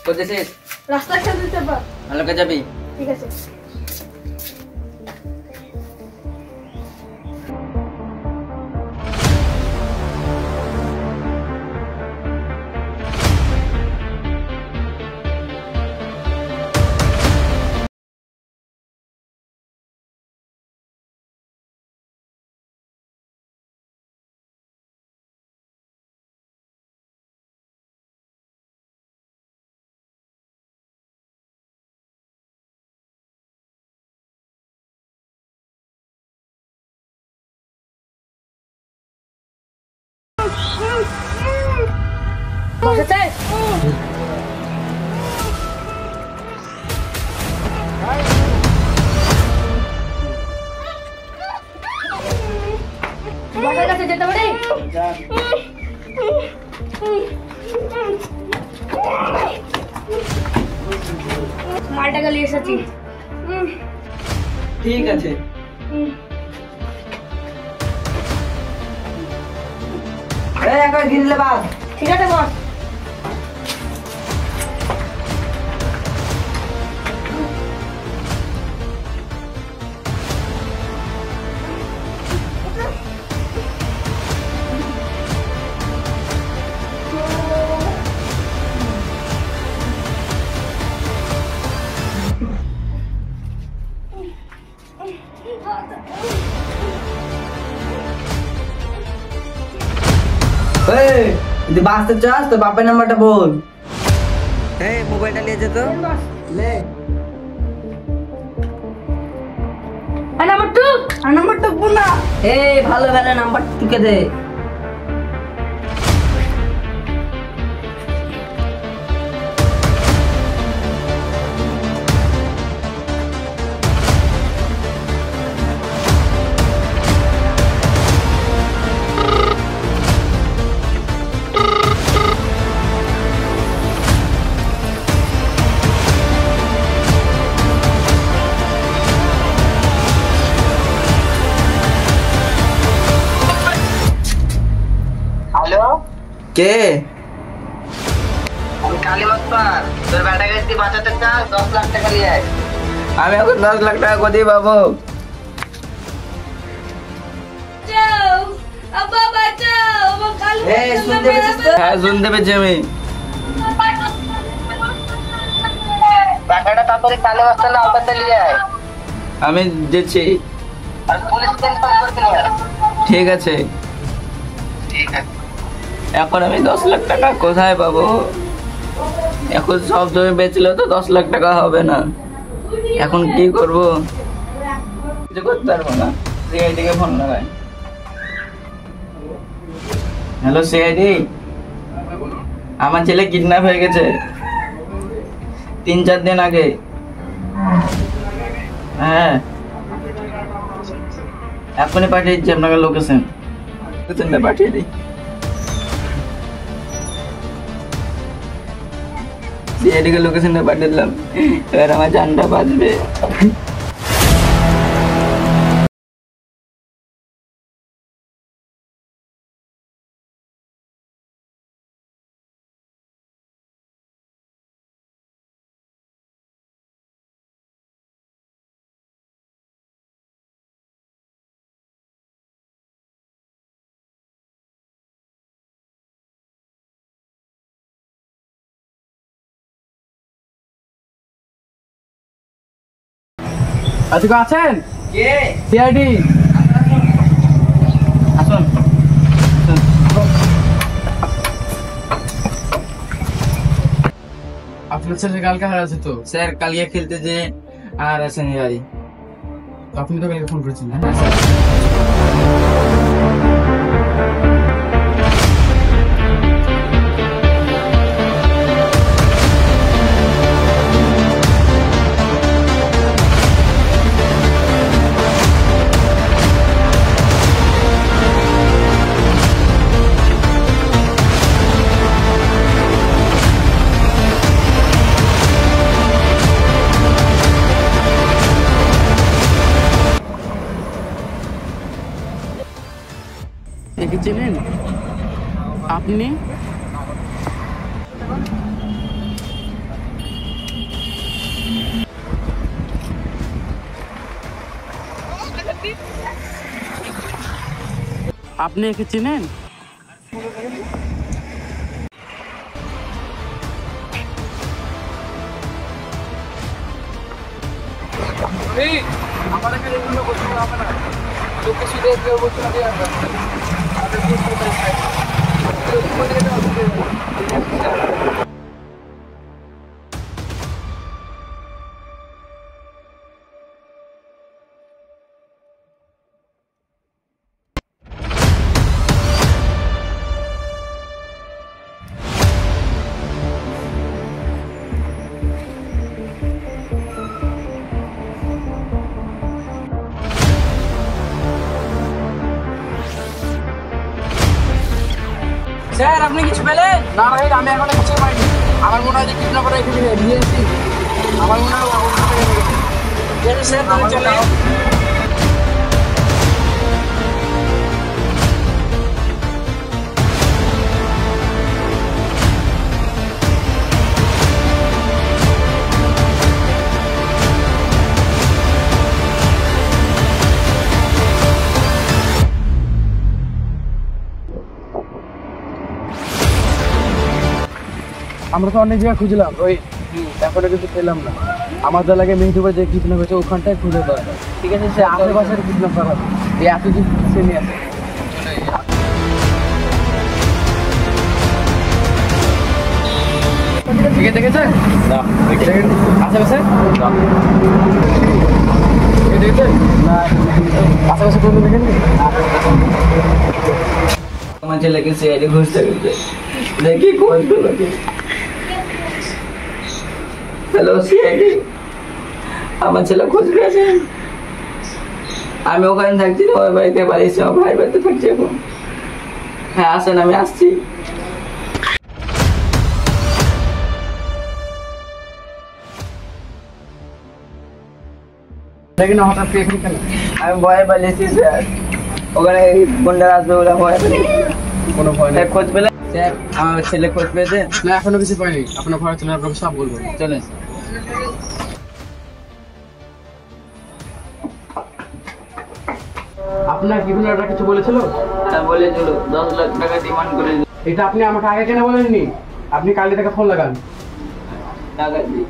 কোথায় রাস্তা খেলতে যাবা? ভালো কাজ যাবি? ঠিক আছে। বসেছে? বাসার কাছে যেতে পারি? মালটাকে নিয়ে এসেছি। ঠিক আছে। একবার গিরলে বাস। ঠিক আছে বস। তুই বাসতে চাস তো বাপের নাম্বারটা বল। এই মোবাইলটা নিয়ে যেত লে। নাম্বার টু বুনা। এই ভালো ভালো নাম্বার টুকে দে। কে? আমি কালী মাস্টার। তোর বেটাকে যদি বাঁচাতে চাস 10 লাখ টাকা নিয়ে আয়। আমি এখন 10 লাখ টাকা কোথায় পাবো? বাঁচাও আব্বা বাঁচাও, আমার কালু। এই শুনতে পেয়েছিস তো? হ্যাঁ শুনতে পেয়েছি আমি। টাকাটা তাড়াতাড়ি কালী মাস্টার না আপাতত নিয়ে আয়। আমি দিচ্ছি। আর পুলিশকে ইনফর্ম করতে নিয়ে আয়। ঠিক আছে। ঠিক আছে। এখন আমি 10 লাখ টাকা কোথায় পাবো? এখন সব জমি বেচলে তো 10 লাখ টাকা হবে না। এখন কি করব? কিছু করতে পারবো না। সিআইডি কে ফোন লাগাই। হ্যালো সিআইডি, আমার ছেলে কিডন্যাপ হয়ে গেছে 3-4 দিন আগে। হ্যাঁ এখনই পাঠিয়ে দিচ্ছি আপনাকে লোকেশনটা পাঠিয়ে দিই। সিআইডিকে লোকেশনটা পাঠিয়ে দিলাম, এবার আমার জানটা বাঁচবে। আজকে আছেন? কে? সিআইডি। আসুন। আপনার ছেলে কালকে হারাচ্ছে তো? স্যার কালকে খেলতে যে আর আসেনি বাড়ি। আপনি তো ফোন করেছিলেন। হ্যাঁ স্যার। দেখেছিলেন আপনি? আপনি একে চিনেন? আমার এখানে এগুলো বলতে হবে না, লোকে শুধু কেউ বলতে হবে। স্যার আপনি কিছু পেলেন? না ভাই, আমি এখনো কিছু পাইনি। আমার মনে হয় যে কিডন্যাপ করে এখানে নিয়ে এসেছি। আমার মনে হয় স্যার তাহলে চলে। আমরা তো অনেক জায়গায় খুঁজলাম ওই, এখনো কিছু পেলাম না। আমাদের লাগে মেহেদুবে যে কিডন্যাপ হয়েছে ওখানটায় খুঁজে দরকার। ঠিক আছে, সে আশেপাশের কিডন্যাপ করা হবে। এই এতদিন সে নিয়ে আসে। ঠিক আছে, দেখেছেন? না। আশেপাশে? না। দেখেছেন? না। আশেপাশে কোনো দেখেননি? আমার ছেলেকে সিআইডি ঘুরতে গেছে, দেখি কোন লোকে। হ্যালো সিআইডি, আমার ছেলে খোঁজ পেয়েছে। আমি ওখানে থাকছি না, ওই বাড়িতে পালিয়েছি, আমার ভাই বাড়িতে থাকছি এখন। হ্যাঁ আসেন, আমি আসছি। দেখি না হঠাৎ এখানে কেন? আমি ভয়ে পালিয়েছি স্যার, ওখানে গুন্ডা আসবে বলে ভয় পালিয়েছি। কোনো ভয় নেই। খোঁজ পেলে স্যার, আমার ছেলে খোঁজ পেয়েছে? না এখনো কিছু পাইনি। আপনার ঘরে চলে, আপনাকে সব বলবো। চলেন। আপনার কিডন্যাপারটা কিছু বলেছিল? হ্যাঁ বলেছিল, 10 লাখ টাকা ডিমান্ড করে। এটা আপনি আমাকে আগে কেন বলেননি? আপনি কালকে থেকে ফোন লাগান। টাকা দিই।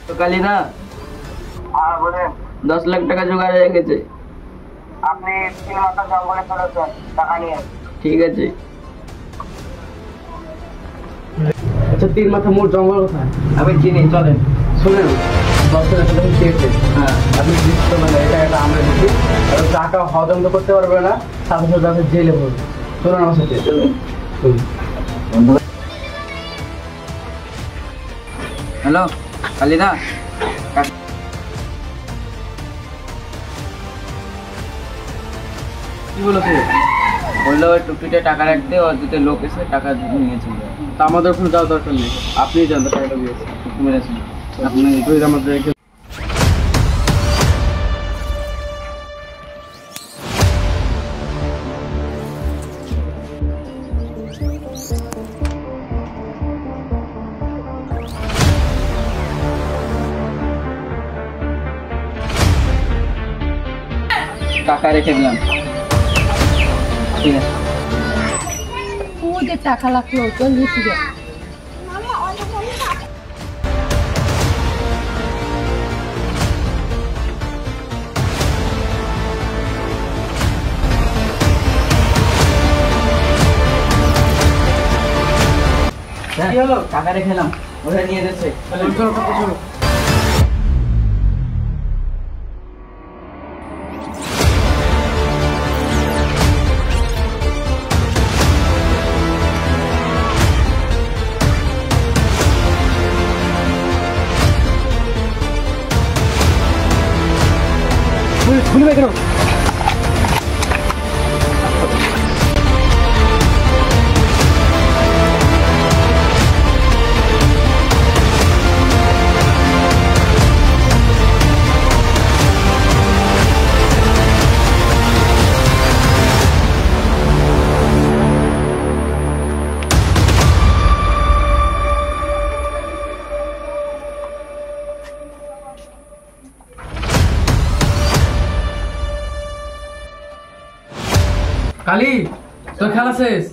তো কালি না? হ্যাঁ বলেন। 10 লাখ টাকা জোগাড় হয়ে গেছে। আপনি 3 মাথা জঙ্গলে চলেছেন টাকা নিয়ে। ঠিক আছে। আচ্ছা, 3 মাথা মোট জঙ্গল কোথায়? আমি চিনি, চলেন। শুনেন, 10 লাখ টাকা চেয়েছে। হ্যাঁ আপনি দিতে মানে এটা আমরা দিচ্ছি। আর টাকা হজম তো করতে পারবে না, সাথে সাথে আপনি জেলে পড়বে। চলুন আমার সাথে। চলুন। হ্যালো কালিদা, কি বলেছে? বললো ওই টুপিতে টাকা রাখতে, ওর দুটো লোক এসে টাকা নিয়েছিল। তা আমাদের ওখানে যাওয়ার দরকার নেই, আপনি জানতে টাকাটা দিয়েছেন। মেরেছেন আপনি আমাদের টাকা রেখে দিলাম। ঠিক আছে। ওদের টাকা লাগলো, চল্লিশ হাজার। কি হলো? টাকা রেখে এলাম, ওরা নিয়ে যাচ্ছে। চলো। খুলবে কেন? কালি তোর খেলা শেষ।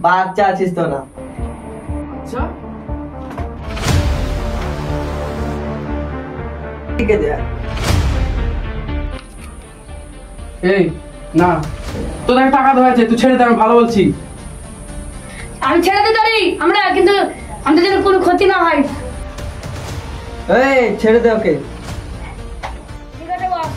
বাচ্চা আছিস তোরা। আচ্ছা ঠিক আছে। এই না, তোদের টাকা দেওয়া আছে, তুই ছেড়ে দে, আমি ভালো বলছি। আমি ছেড়ে দিতে পারি আমরা, কিন্তু আমাদের যেন কোনো ক্ষতি না হয়। এই ছেড়ে দে ওকে। ঠিক আছে বস।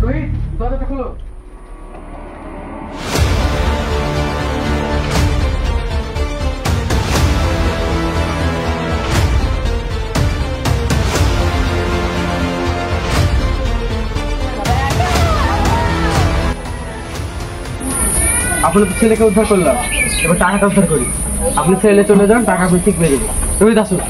রোহিত, দরজাটা খোলো। আপনি তো ছেলেকে উদ্ধার করলাম, এবার টাকাটা উদ্ধার করি। আপনি ছেলে চলে যান, টাকা আপনি ঠিক পেয়ে দেবেন। রোহিত আসুন।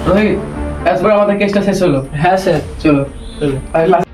রোহিত, এরপর আমাদের কেসটা শেষ হলো। হ্যাঁ স্যার। চলো চলো।